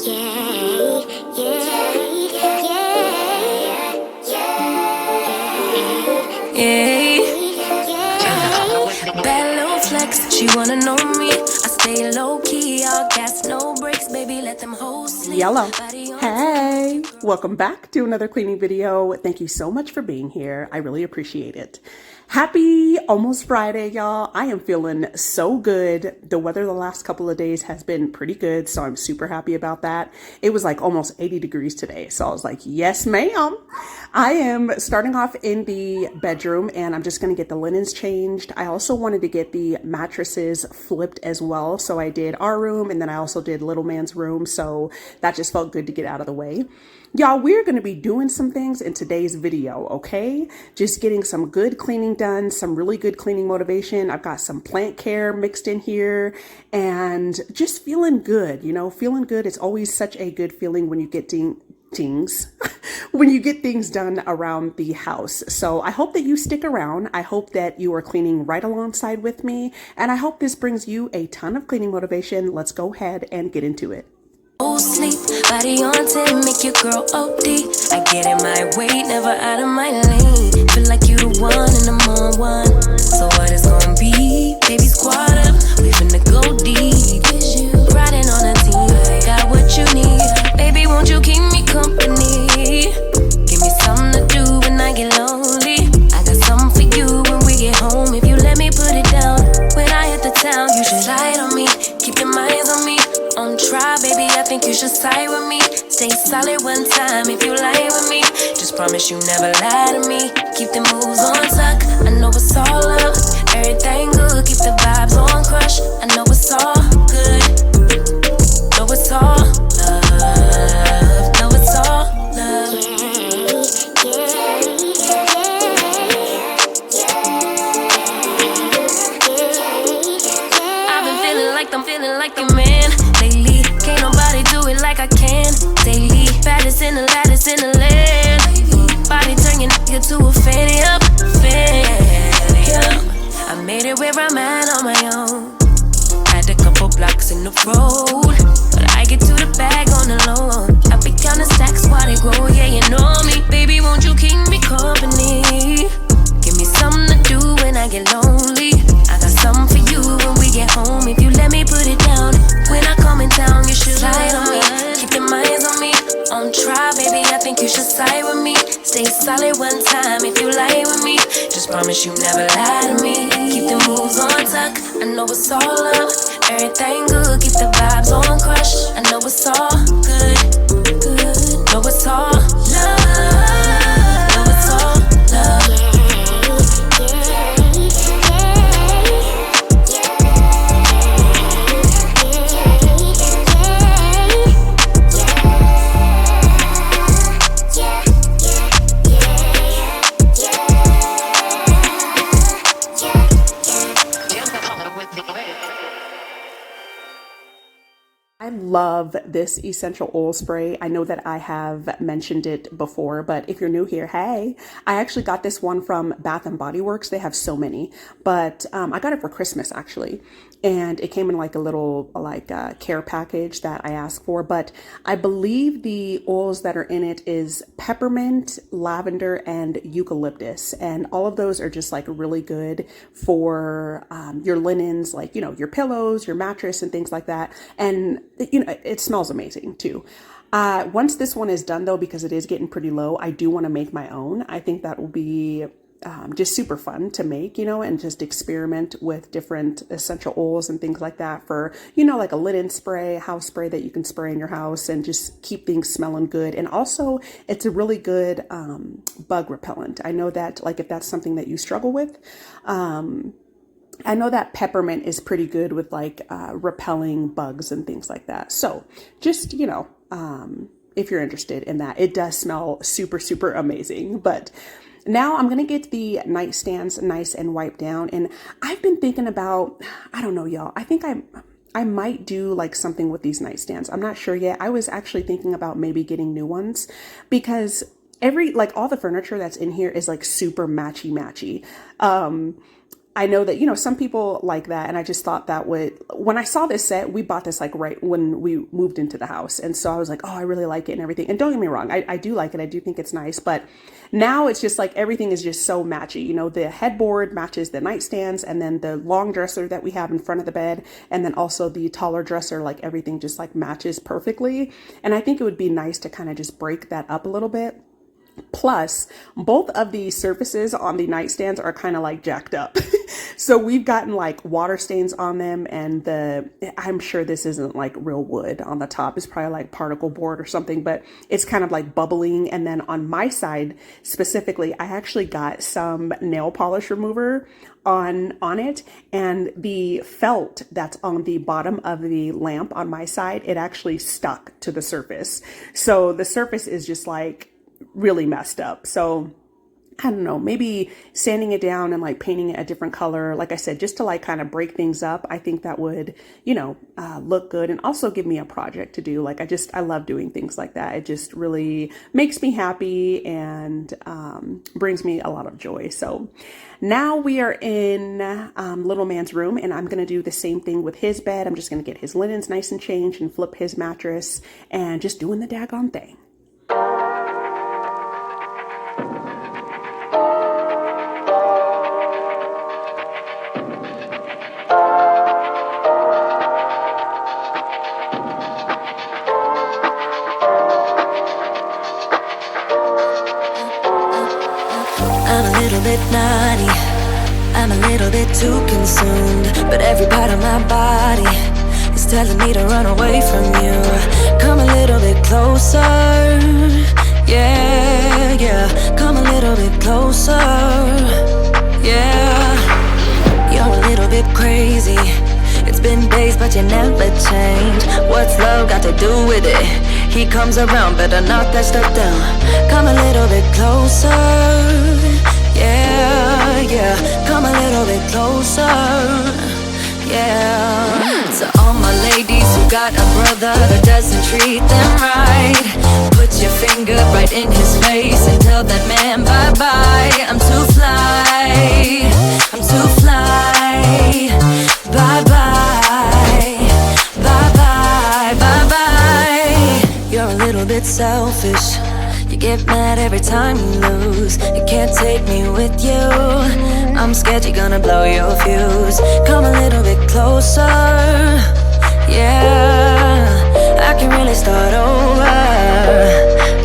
Yeah, yeah, yeah, yeah. Bad little flex, she wanna know me. I stay low key, all gas, no brakes, baby, let them hoes sleep. Yellow. Hey, welcome back to another cleaning video. Thank you so much for being here. I really appreciate it. Happy almost Friday, y'all. I am feeling so good. The weather the last couple of days has been pretty good, so I'm super happy about that. It was like almost 80 degrees today, so I was like, yes, ma'am. I am starting off in the bedroom and I'm just going to get the linens changed. I also wanted to get the mattresses flipped as well, so I did our room and then I also did little man's room, so that just felt good to get out of the way. Y'all, we're going to be doing some things in today's video, okay? Just getting some good cleaning done, some really good cleaning motivation. I've got some plant care mixed in here and just feeling good, feeling good. It's always such a good feeling when you get things when you get things done around the house. So I hope that you stick around. I hope that you are cleaning right alongside with me. And I hope this brings you a ton of cleaning motivation. Let's go ahead and get into it. Sleep, body on 10, make your girl OD. I get in my way, never out of my lane. Feel like you the one and I'm on one. So what it's gonna be? Baby, squad up, we finna go deep. Riding on a team, got what you need. Baby, won't you keep me company? Give me something to do when I get lonely. I got something for you when we get home. If you let me put it down, when I hit the town, you should slide on me. Keep your minds on me. On try, baby, I think you should side with me. Stay solid one time if you lie with me. Just promise you never lie to me. Keep the moves on tuck, I know it's all up. Everything good, keep the vibes on crush. I know it's all good, know it's all love, know it's all love. I've been feeling like I'm feeling like the man. Can't nobody do it like I can. Daily, baddest in the lattice in the land. Body turn your nigga to a fanny up, fanny up. I made it where I'm at on my own. Had a couple blocks in the road, but I get to the bag on the low. I be counting stacks while they grow, yeah, you know me. Baby, won't you keep me company? Give me something to do when I get lonely. I got something for you when we get home. If you let me put it down, when I come in town, you should slide on me. Keep your minds on me. On try, baby, I think you should side with me. Stay solid one time if you lie with me. Just promise you never lie to me. Keep the moves on tuck, I know it's all up. Everything good, keep the vibes on crush. I know it's all good, good. Know it's all love, know it's all love. I love this essential oil spray. I know that I have mentioned it before, but if you're new here, hey, I actually got this one from Bath and Body Works. They have so many, but I got it for Christmas actually. And it came in like a little care package that I asked for, but I believe the oils that are in it is peppermint, lavender, and eucalyptus. And all of those are just like really good for your linens, like, your pillows, your mattress and things like that. And it smells amazing too. Once this one is done though, because it is getting pretty low, I do want to make my own. I think that will be just super fun to make, and just experiment with different essential oils and things like that for, like a linen spray, house spray that you can spray in your house and just keep things smelling good. And also it's a really good bug repellent. I know that like if that's something that you struggle with, I know that peppermint is pretty good with like repelling bugs and things like that. So just, if you're interested in that, it does smell super, super amazing. But now I'm going to get the nightstands nice and wiped down. And I've been thinking about, I don't know, y'all, I think I might do like something with these nightstands. I'm not sure yet. I was actually thinking about maybe getting new ones because all the furniture that's in here is like super matchy. I know that, you know, some people like that. And I just thought that when I saw this set, we bought this like right when we moved into the house. And so I was like, oh, I really like it and everything. And don't get me wrong, I do like it. I do think it's nice. But now it's just like everything is just so matchy. You know, the headboard matches the nightstands, and then the long dresser that we have in front of the bed. And then also the taller dresser, like everything just like matches perfectly. And I think it would be nice to kind of just break that up a little bit. Plus, both of the surfaces on the nightstands are kind of like jacked up. So we've gotten like water stains on them, and I'm sure this isn't like real wood on the top. It's probably like particle board or something, but it's kind of like bubbling. And then on my side specifically, I actually got some nail polish remover on it, and the felt that's on the bottom of the lamp on my side, it actually stuck to the surface. So the surface is just like really messed up. So I don't know, maybe sanding it down and like painting it a different color, like I said, just to like kind of break things up. I think that would, you know, look good and also give me a project to do. Like I love doing things like that. It just really makes me happy and brings me a lot of joy. So now we are in little man's room, and I'm going to do the same thing with his bed. I'm just going to get his linens nice and changed and flip his mattress and just doing the daggone thing. I'm a little bit naughty, I'm a little bit too consumed, but every part of my body is telling me to run away from you. Come a little bit closer, yeah, yeah. Come a little bit closer, yeah. You're a little bit crazy. It's been days but you never change. What's love got to do with it? He comes around, better knock that stuff down. Come a little bit closer, yeah, yeah. Come a little bit closer, yeah. To all my ladies who got a brother that doesn't treat them right, put your finger right in his face and tell that man bye-bye. I'm too fly, I'm too fly. Bye-bye, bye-bye, bye-bye. You're a little bit selfish. You get mad every time you lose. You can't take me with you. I'm scared you're gonna blow your fuse. Come a little bit closer, yeah. I can really start over,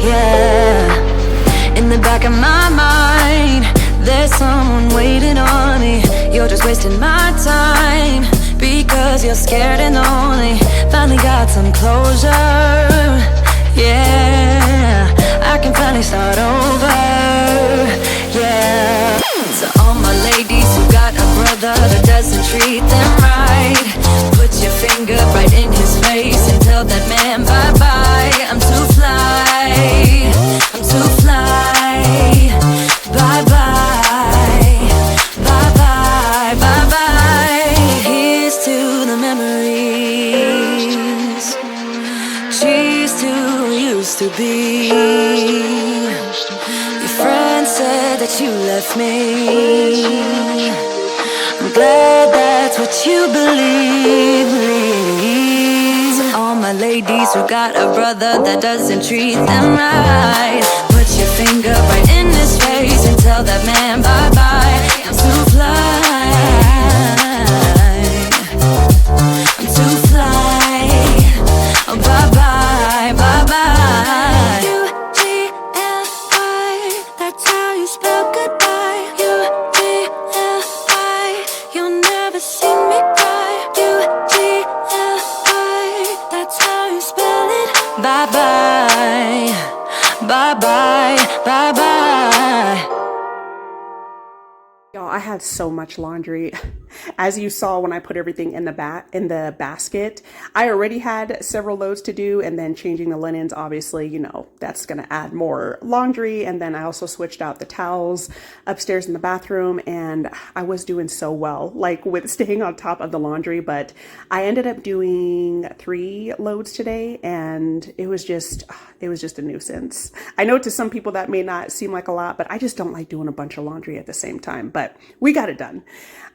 yeah. In the back of my mind, there's someone waiting on me. You're just wasting my time because you're scared and lonely. Finally got some closure, yeah. I can finally start over, yeah. To all my ladies who got a brother that doesn't treat them right, put your finger right in his face and tell that man bye-bye. I'm too fly, I'm too fly. Bye-bye, bye-bye, bye-bye. Here's to the memories. Cheers to who used to be. Your friend said that you left me. I'm glad that's what you believe. To all my ladies who got a brother that doesn't treat them right, put your finger right in his face and tell that man bye-bye. I'm too fly, I'm too fly. Oh, bye-bye, bye-bye. U-G-L-I, that's how you spell goodbye. U-G-L-I, you'll never see me cry. U-G-L-I, that's how you spell it. Bye-bye, bye-bye, bye-bye. Y'all, I had so much laundry. As you saw when I put everything in the basket, I already had several loads to do, and then changing the linens, obviously, you know, that's going to add more laundry. And then I also switched out the towels upstairs in the bathroom, and I was doing so well, like with staying on top of the laundry, but I ended up doing 3 loads today, and it was just a nuisance. I know to some people that may not seem like a lot, but I just don't like doing a bunch of laundry at the same time. But but we got it done.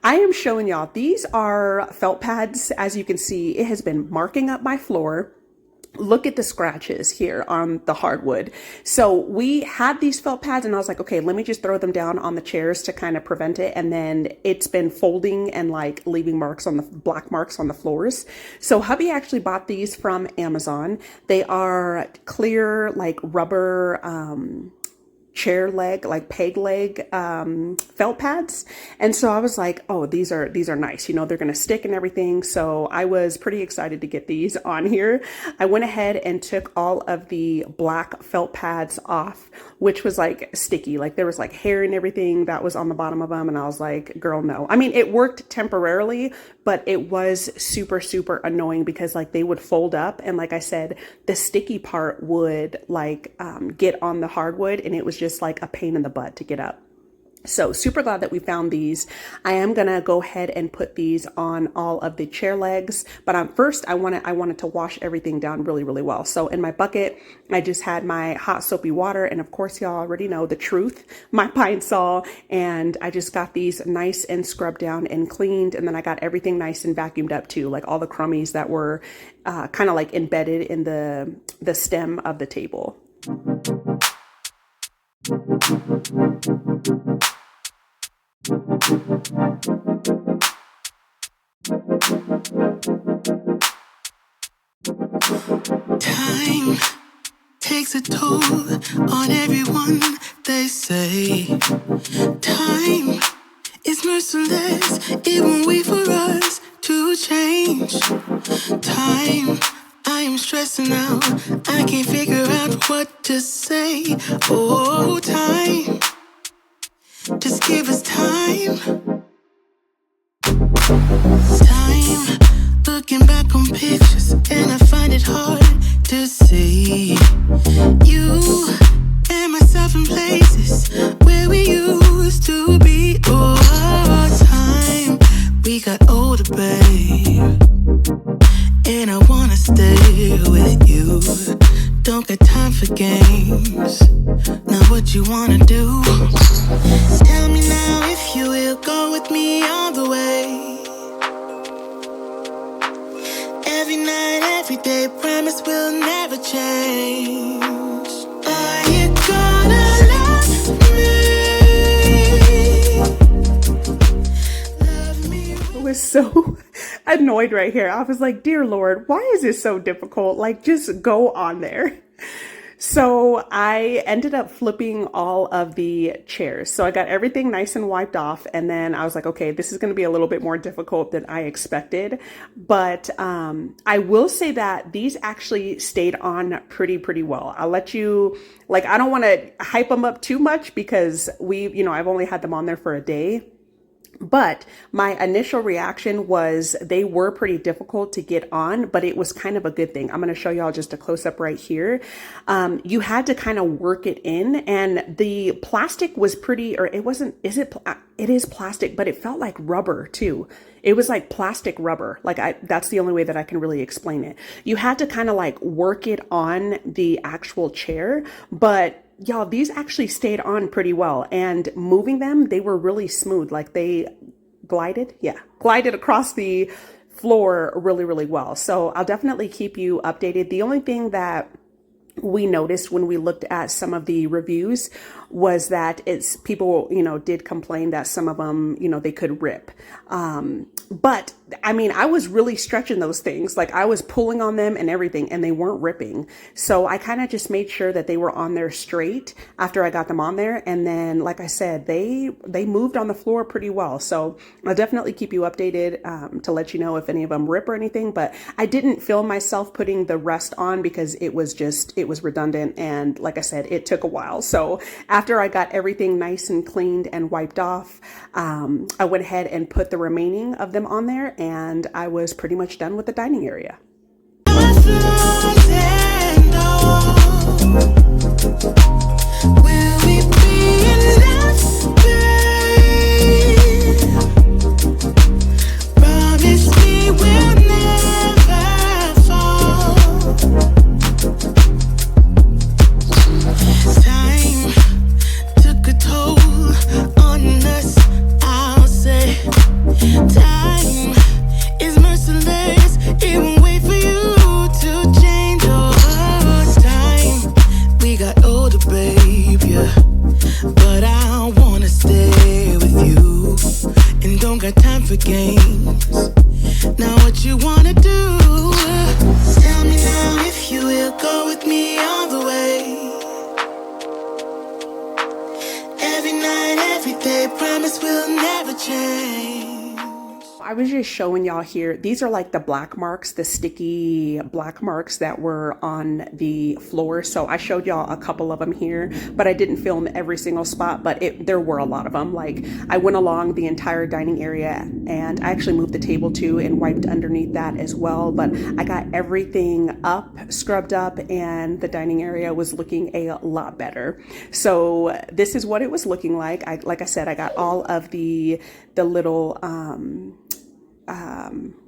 I am showing y'all, these are felt pads. As you can see, it has been marking up my floor. Look at the scratches here on the hardwood. So we had these felt pads and I was like, okay, let me just throw them down on the chairs to kind of prevent it. And then it's been folding and like leaving marks on the black marks on the floors. So hubby actually bought these from Amazon. They are clear, like rubber, chair leg, like peg leg felt pads. And so I was like, oh, these are nice, you know, they're gonna stick and everything. So I was pretty excited to get these on here. I went ahead and took all of the black felt pads off, which was like sticky, like there was like hair and everything that was on the bottom of them. And I was like, girl, no. I mean, it worked temporarily, but it was super annoying because like they would fold up. And like I said, the sticky part would like get on the hardwood and it was just like a pain in the butt to get up. So super glad that we found these. I am gonna go ahead and put these on all of the chair legs, but first I wanted to wash everything down really well. So in my bucket, I just had my hot soapy water, and of course y'all already know the truth, my pine saw, and I just got these nice and scrubbed down and cleaned, and then I got everything nice and vacuumed up too, like all the crummies that were kind of like embedded in the stem of the table. Time takes a toll on everyone, they say. Time is merciless, it won't wait for us to change. Time, I am stressing out, I can't figure out what to say. Oh, time, just give us time. Time, looking back on pictures, and I find it hard to see you and myself in places where we used to be. Oh, time, we got older, babe, and I wanna stay with you. Don't got time for games, now what you wanna do? Tell me now if you will go with me all the way. Every night, every day, promise we'll never change. Are you gonna love me? I was so annoyed right here. I was like, dear Lord, why is this so difficult? Like, just go on there. So I ended up flipping all of the chairs. So I got everything nice and wiped off. And then I was like, okay, this is going to be a little bit more difficult than I expected. But I will say that these actually stayed on pretty well. I'll let you, like, I don't want to hype them up too much because I've only had them on there for a day. But my initial reaction was they were pretty difficult to get on, but it was kind of a good thing. I'm going to show y'all just a close up right here. You had to kind of work it in, and the plastic was pretty, or it wasn't, it is plastic, but it felt like rubber too. It was like plastic rubber. That's the only way that I can really explain it. You had to kind of like work it on the actual chair, but y'all, these actually stayed on pretty well, and moving them, they were really smooth. Like they glided across the floor really well. So I'll definitely keep you updated. The only thing that we noticed when we looked at some of the reviews was that people, did complain that some of them, they could rip. But I mean, I was really stretching those things. Like I was pulling on them and everything, and they weren't ripping. So I kind of just made sure that they were on there straight after I got them on there. And then, like I said, they moved on the floor pretty well. So I'll definitely keep you updated to let you know if any of them rip or anything. But I didn't film myself putting the rest on because it was redundant. And like I said, it took a while. So after I got everything nice and cleaned and wiped off, I went ahead and put the remaining of them on there, and I was pretty much done with the dining area. for games. Now what you wanna do? Tell me now if you will go with me all the way. Every night, every day, promise we'll never change. I was just showing y'all here. These are like the black marks, the sticky black marks that were on the floor. So I showed y'all a couple of them here, but I didn't film every single spot, but there were a lot of them. Like I went along the entire dining area and I actually moved the table too and wiped underneath that as well. But I got everything up, scrubbed up, and the dining area was looking a lot better. So this is what it was looking like. Like I said, I got all of the little,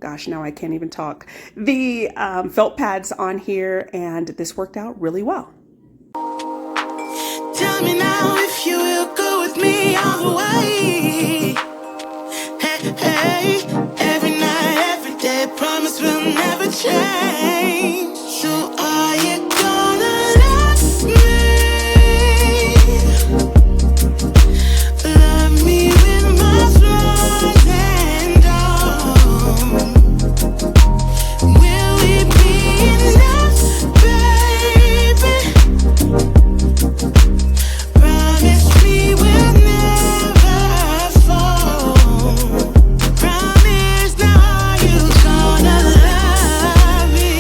gosh, now I can't even talk. The felt pads on here, and this worked out really well. Tell me now if you will go with me all the way. Hey, hey, every night, every day, promise we'll never change. So are you gonna love me? Love me with my flaws and all. Will it be enough, baby? Promise me we'll never fall. Promise now, are you gonna love me?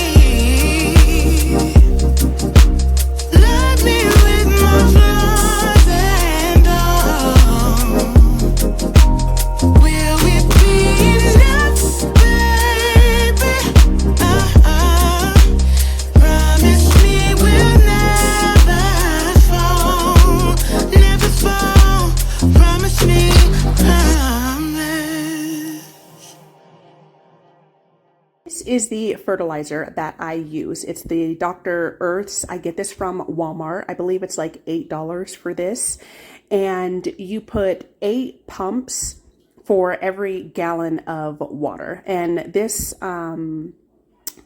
Love me with my flaws and all. Will it be enough, baby? Promise me we'll never fall. Never fall. Promise me, promise. This is the fertilizer that I use. It's the Dr. Earth's. I get this from Walmart. I believe it's like $8 for this. And you put 8 pumps for every gallon of water. And this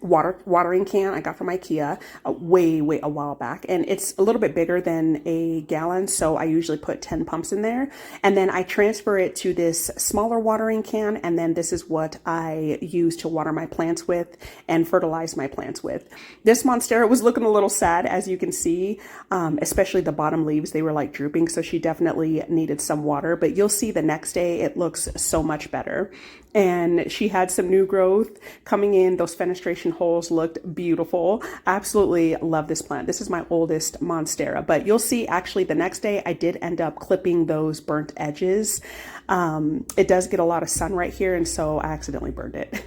watering can I got from IKEA way a while back, and it's a little bit bigger than a gallon, so I usually put 10 pumps in there, and then I transfer it to this smaller watering can, and then this is what I use to water my plants with and fertilize my plants with. This Monstera was looking a little sad, as you can see, especially the bottom leaves. They were like drooping, so she definitely needed some water, but you'll see the next day it looks so much better. And she had some new growth coming in. Those fenestration holes looked beautiful. Absolutely love this plant. This is my oldest Monstera, but you'll see actually the next day I did end up clipping those burnt edges. It does get a lot of sun right here, and so I accidentally burned it.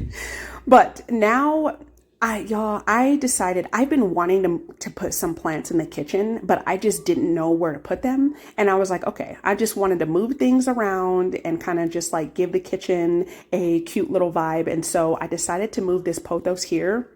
But now I decided I've been wanting to put some plants in the kitchen, but I just didn't know where to put them. And I was like, okay, I just wanted to move things around and kind of just like give the kitchen a cute little vibe. And so I decided to move this pothos here.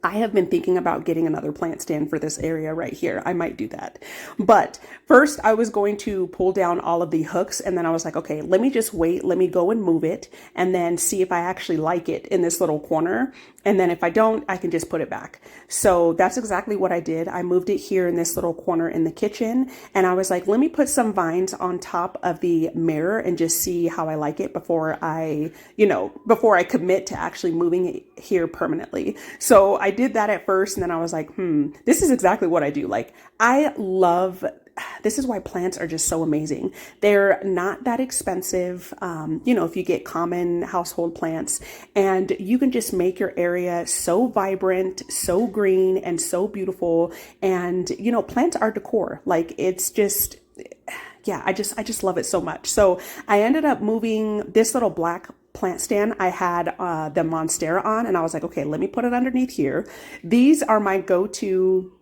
I have been thinking about getting another plant stand for this area right here. I might do that. But first I was going to pull down all of the hooks, and then I was like, okay, let me just wait. Let me go and move it and then see if I actually like it in this little corner. And then if I don't, I can just put it back. So that's exactly what I did. I moved it here in this little corner in the kitchen, and I was like, let me put some vines on top of the mirror and just see how I like it before I commit to actually moving it here permanently. So I did that at first, and then I was like, this is exactly what I do. Like, this is why plants are just so amazing. They're not that expensive. If you get common household plants, and you can just make your area so vibrant, so green, and so beautiful. And, plants are decor. Like, it's just, yeah, I just love it so much. So I ended up moving this little black plant stand I had the Monstera on, and I was like, okay, let me put it underneath here. These are my go-to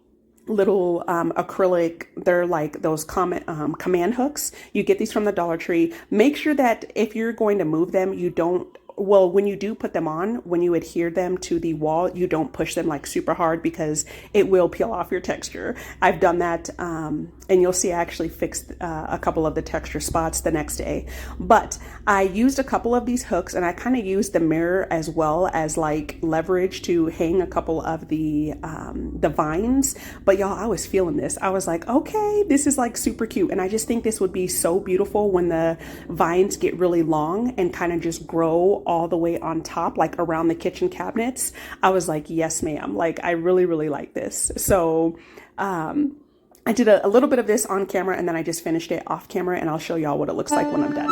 little acrylic. They're like those command hooks. You get these from the Dollar Tree. Make sure that if you're going to move them, you don't well, when you do put them on, when you adhere them to the wall, you don't push them like super hard because it will peel off your texture. I've done that, and you'll see I actually fixed a couple of the texture spots the next day. But I used a couple of these hooks, and I kind of used the mirror as well as like leverage to hang a couple of the vines. But y'all, I was feeling this. I was like, okay, this is like super cute. And I just think this would be so beautiful when the vines get really long and kind of just grow all the way on top, like around the kitchen cabinets. I was like, yes, ma'am. Like, I really, really like this. So, I did a little bit of this on camera, and then I just finished it off camera, and I'll show y'all what it looks like when I'm done.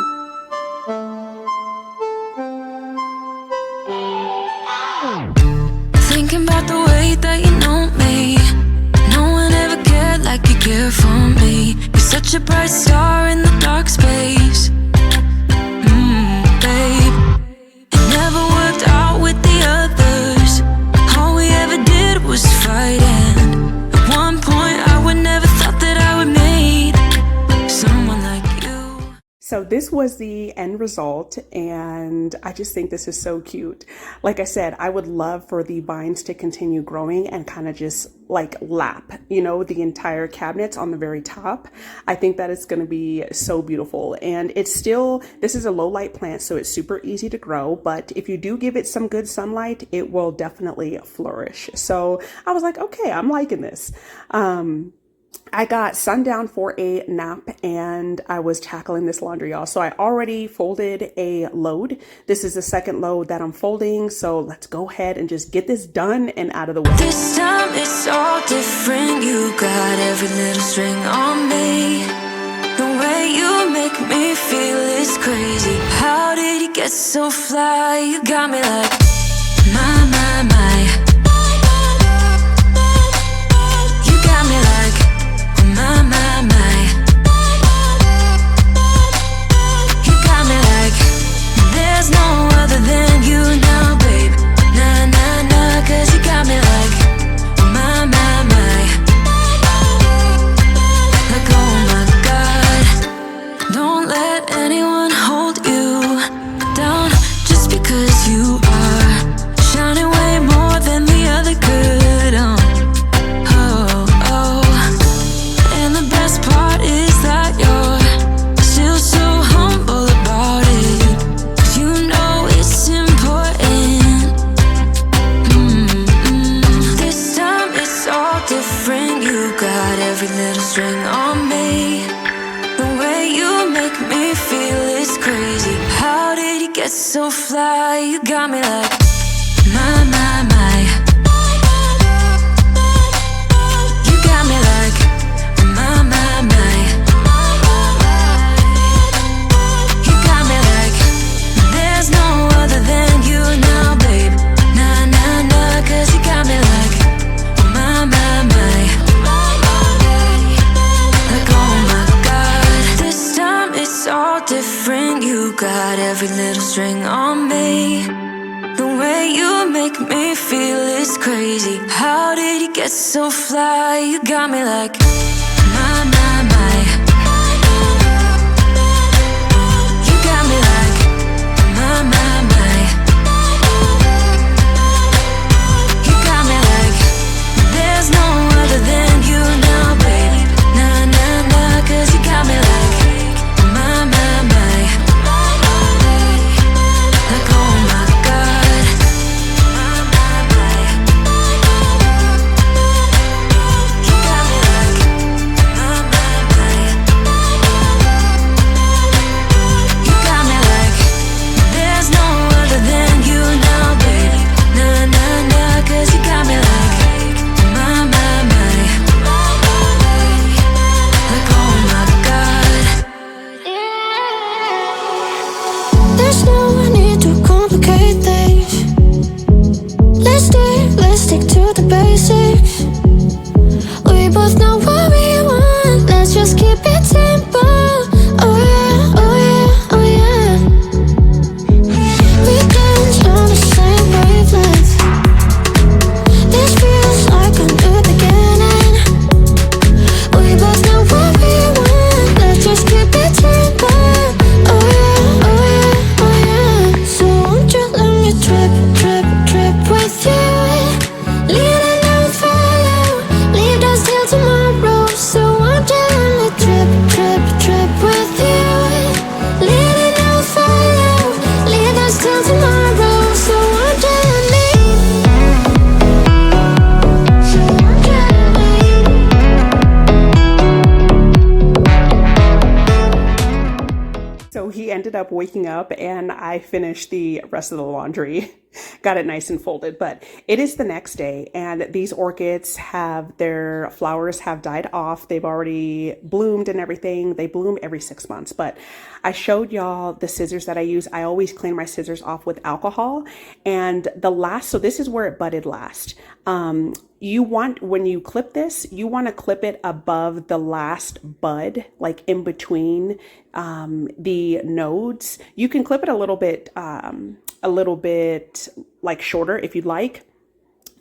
Thinking about the way that you know me. No one ever cared like you care for me. You're such a bright star in the dark space. Babe, it never worked out with the others. All we ever did was fight, and at one point I would never thought that I would meet someone like you. So this was the end result, and I just think this is so cute. Like I said, I would love for the vines to continue growing and kind of just like lap, you know, the entire cabinets on the very top. I think that it's going to be so beautiful. And it's still, this is a low light plant, so it's super easy to grow, but if you do give it some good sunlight, it will definitely flourish. So I was like, okay, I'm liking this. I got sundown for a nap, and I was tackling this laundry, y'all. So I already folded a load. This is the second load that I'm folding. So let's go ahead and just get this done and out of the way. This time it's all different. You got every little string on me. The way you make me feel is crazy. How did you get so fly? You got me like, my. You got me like, my. You got me like, there's no other than you now, babe. Nah, 'cause you got me like, my. Like, oh my God, don't let anyone hold you down just because you are shining way more than the other could. And the best part is that you're still so humble about it. 'Cause you know it's important. This time it's all different. You got every little string on me. The way you make me feel is crazy. How did you get so fly? You got me like, my. You got me like, my. You got me like, there's no other than you now, babe. Nah, 'cause you got me like, my. Like, oh my God, this time it's all different. You got every little string on me. The way you make me feel is crazy. How did you get so fly? You got me like, my. You got me like, my. You got me like, there's no other than you now, baby. Nah, 'cause you got me like, my. Like, oh my God, you got me like, my. actually ended up waking up and I finished the rest of the laundry. Got it nice and folded, but it is the next day and these orchids have their flowers have died off. They've already bloomed and everything. They bloom every 6 months, but I showed y'all the scissors that I use. I always clean my scissors off with alcohol, and so this is where it budded last. You want, when you clip this, you want to clip it above the last bud, like in between the nodes. You can clip it a little bit like shorter if you'd like.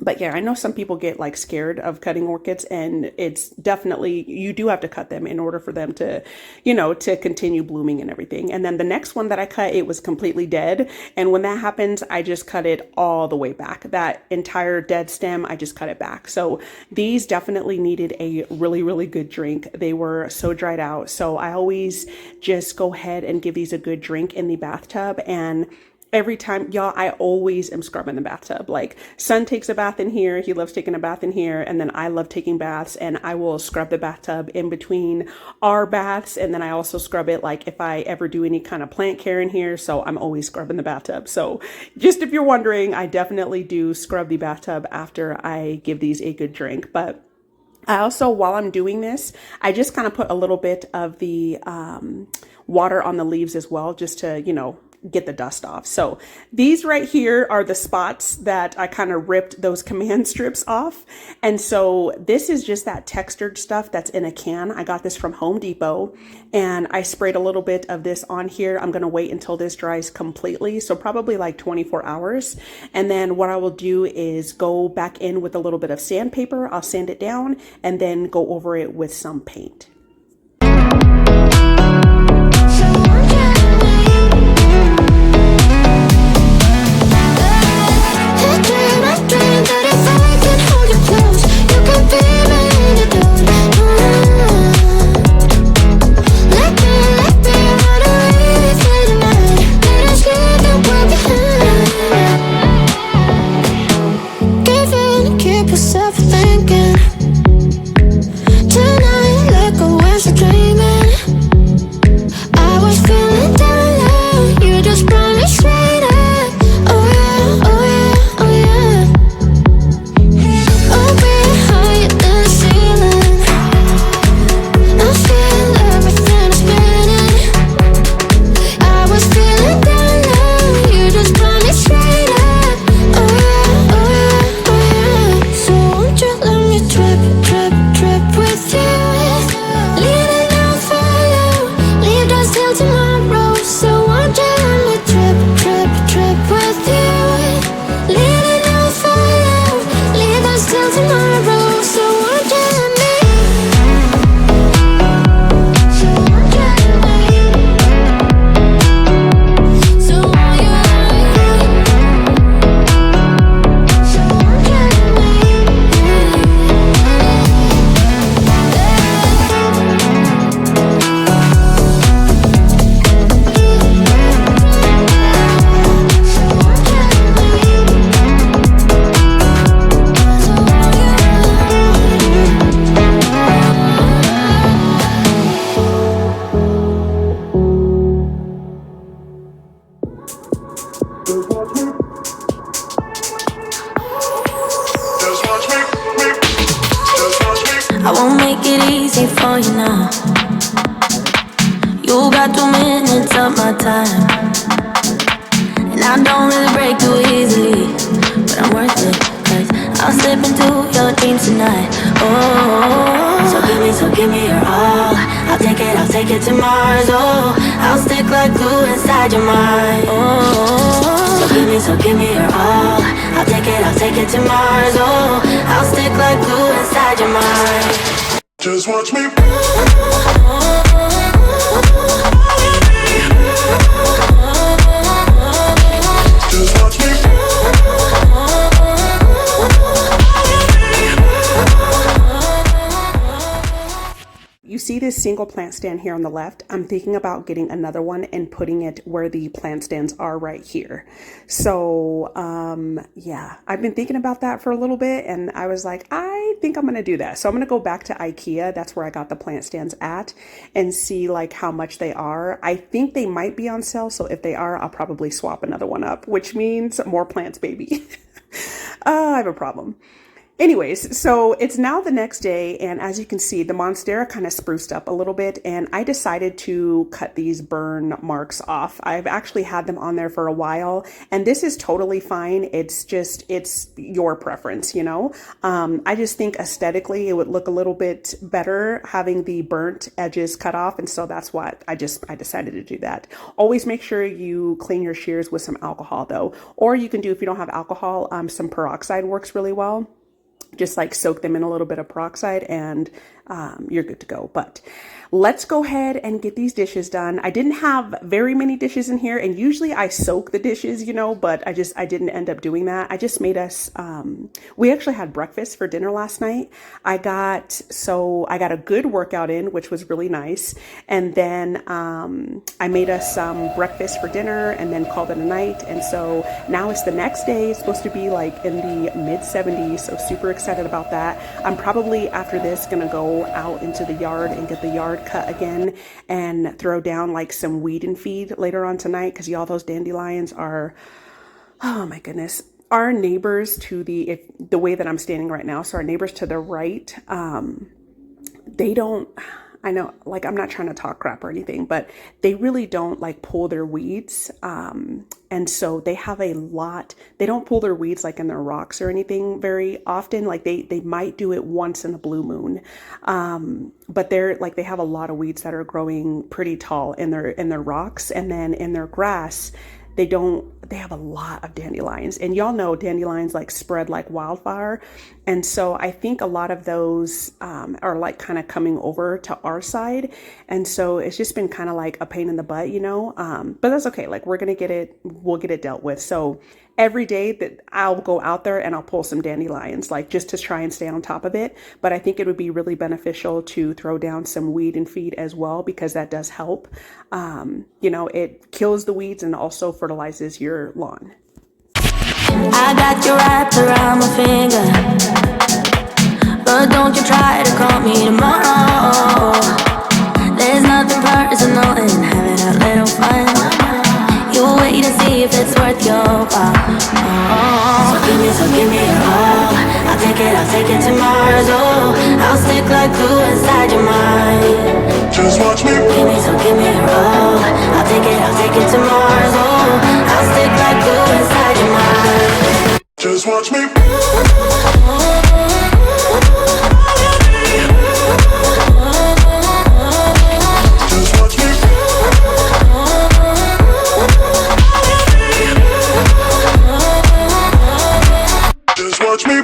But yeah, I know some people get like scared of cutting orchids, and it's definitely, you do have to cut them in order for them to, to continue blooming and everything. And then the next one that I cut, it was completely dead. And when that happens, I just cut it all the way back. That entire dead stem, I just cut it back. So these definitely needed a really, really good drink. They were so dried out. So I always just go ahead and give these a good drink in the bathtub. And every time, y'all, I always am scrubbing the bathtub. Like, son takes a bath in here. He loves taking a bath in here. And then I love taking baths, and I will scrub the bathtub in between our baths. And then I also scrub it like if I ever do any kind of plant care in here. So I'm always scrubbing the bathtub. So just if you're wondering, I definitely do scrub the bathtub after I give these a good drink. But I also, while I'm doing this, I just kind of put a little bit of the water on the leaves as well, just to, get the dust off. So these right here are the spots that I kind of ripped those command strips off. And so this is just that textured stuff that's in a can. I got this from Home Depot, and I sprayed a little bit of this on here. I'm going to wait until this dries completely. So probably like 24 hours. And then what I will do is go back in with a little bit of sandpaper. I'll sand it down and then go over it with some paint. I won't make it easy for you now. You got 2 minutes of my time, and I don't really break too easily, but I'm worth it, 'cause I'll slip into your dreams tonight. Oh, so give me your all. I'll take it to Mars. Oh, I'll stick like glue inside your mind. Oh, so give me your all. I'll take it to Mars. Oh, I'll stick like glue inside your mind. Just watch me. Just watch me. You you see this single plant stand here on the left, I'm thinking about getting another one and putting it where the plant stands are right here. So yeah, I've been thinking about that for a little bit, and I was like, I think I'm gonna do that. So I'm gonna go back to IKEA. That's where I got the plant stands at, and see like how much they are. I think they might be on sale, so if they are, I'll probably swap another one up, which means more plants, baby. I have a problem. Anyways, so it's now the next day, and as you can see, the Monstera kind of spruced up a little bit, and I decided to cut these burn marks off. I've actually had them on there for a while, and this is totally fine. It's your preference, you know? I just think aesthetically it would look a little bit better having the burnt edges cut off, and so that's what I decided to do that. Always make sure you clean your shears with some alcohol though, or you can do, if you don't have alcohol, some peroxide works really well. Just like soak them in a little bit of peroxide and you're good to go. But let's go ahead and get these dishes done. I didn't have very many dishes in here, and usually I soak the dishes, you know, but I didn't end up doing that. I just made us, we actually had breakfast for dinner last night. I got a good workout in, which was really nice. And then I made us some breakfast for dinner and then called it a night. And so now it's the next day. It's supposed to be like in the mid 70s. So super excited about that. I'm probably after this gonna go out into the yard and get the yard cut again and throw down like some weed and feed later on tonight, because y'all, those dandelions are, oh my goodness. Our neighbors to the way that I'm standing right now, so our neighbors to the right, they don't, I know, like, I'm not trying to talk crap or anything, but they really don't like pull their weeds. And so they have a lot, they don't pull their weeds like in their rocks or anything very often. Like they might do it once in a blue moon. But they have a lot of weeds that are growing pretty tall in their rocks. And then in their grass, they have a lot of dandelions, and y'all know dandelions like spread like wildfire. And so I think a lot of those are like kind of coming over to our side. And so it's just been kind of like a pain in the butt, you know, but that's okay. Like we'll get it dealt with. So every day that I'll go out there and I'll pull some dandelions, like just to try and stay on top of it. But I think it would be really beneficial to throw down some weed and feed as well, because that does help. You know, it kills the weeds and also fertilizes your lawn. I got you wrapped around my finger, but don't you try to call me tomorrow. There's nothing personal in having a little fun. You wait and see if it's worth your while. So give me your all. I'll take it to Mars. Oh, I'll stick like glue inside your mind. Just watch me. Give me your all. I'll take it to Mars. Oh, I'll stick like glue inside your mind. Just watch me. Watch me.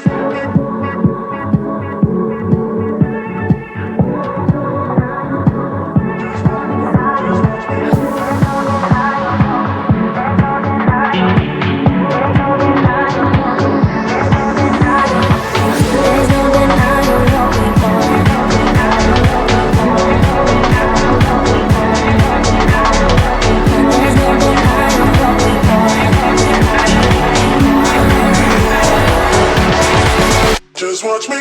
Just watch me.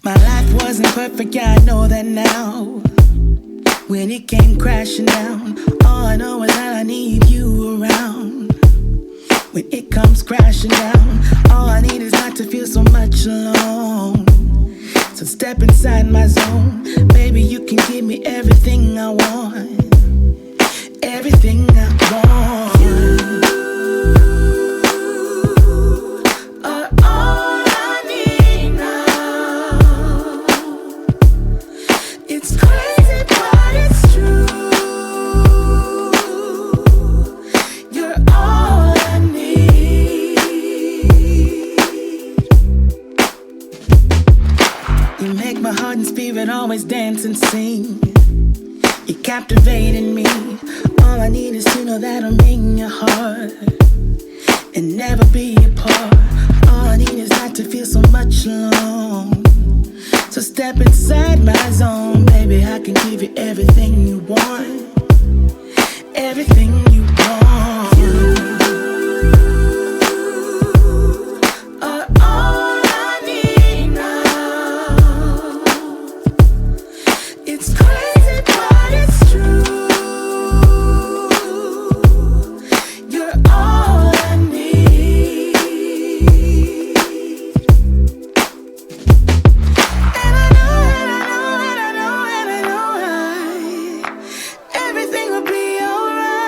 My life wasn't perfect, yeah, I know that now. when it came crashing down. All I know is that I need you around. When it comes crashing down, all I need is not to feel so much alone. So step inside my zone, baby, you can give me everything I want. Everything I want. You are all I need now. It's crazy, but it's true. You're all I need. You make my heart and spirit always dance and sing. You're captivating me. All I need is to know that I'm in your heart and never be apart. All I need is not to feel so much alone. So step inside my zone, baby, I can give you everything you want. Everything you want. You are all I need now. It's crazy, but it's true. You're all I need. And I know everything will be alright.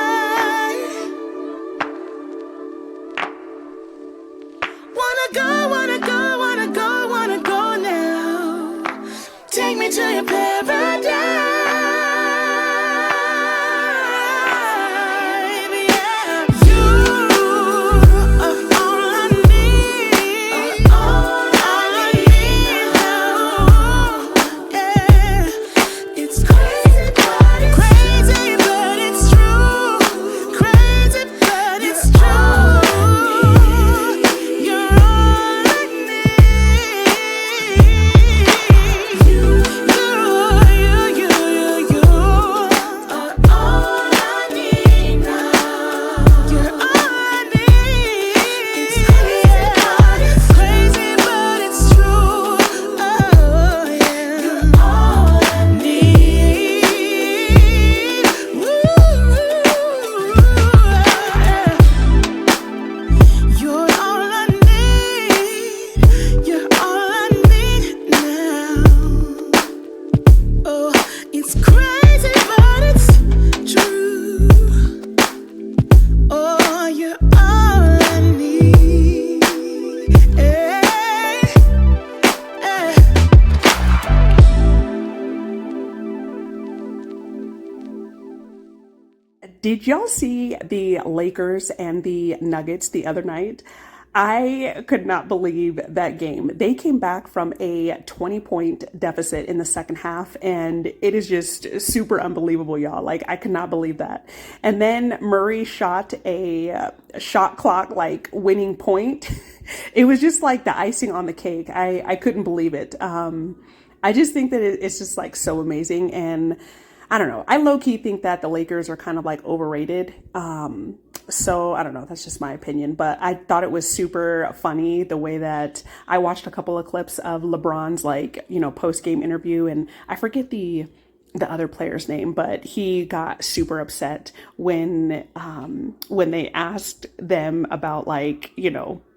Wanna go now. Take me to your paradise. Yeah. You are all I need. All I need now. Yeah. It's crazy, but it's true. Crazy, but it's true. You're all I need. You are all I need now. You're all I need. It's crazy, but it's true. Oh yeah. You're all I need. You're all I need. You're all I need now. Oh, it's crazy, but it's true. Oh, you're all I need. Hey, hey. Did y'all see the Lakers and the Nuggets the other night? I could not believe that game. They came back from a 20-point deficit in the second half, and it is just super unbelievable, y'all. Like, I could not believe that. And then Murray shot a shot clock, like, winning point. It was just like the icing on the cake. I couldn't believe it. I just think that it's just like so amazing. And I don't know. I low-key think that the Lakers are kind of like overrated. So I don't know. That's just my opinion. But I thought it was super funny the way that I watched a couple of clips of LeBron's like, post-game interview, and I forget the other player's name, but he got super upset when they asked them about like,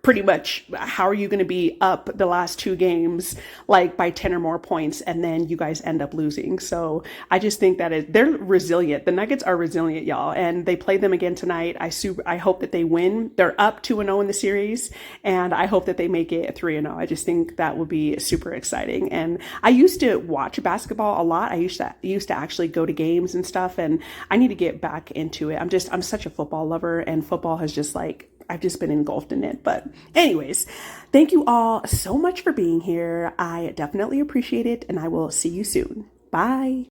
pretty much how are you going to be up the last two games like by 10 or more points and then you guys end up losing. So I just think that they're resilient. The Nuggets are resilient, y'all, and they play them again tonight. I hope that they win. They're up 2-0 in the series, and I hope that they make it 3-0. I just think that would be super exciting. And I used to watch basketball a lot. I used to actually go to games and stuff, and I need to get back into it. I'm such a football lover, and football has just like, I've just been engulfed in it. But anyways, thank you all so much for being here. I definitely appreciate it, and I will see you soon. Bye.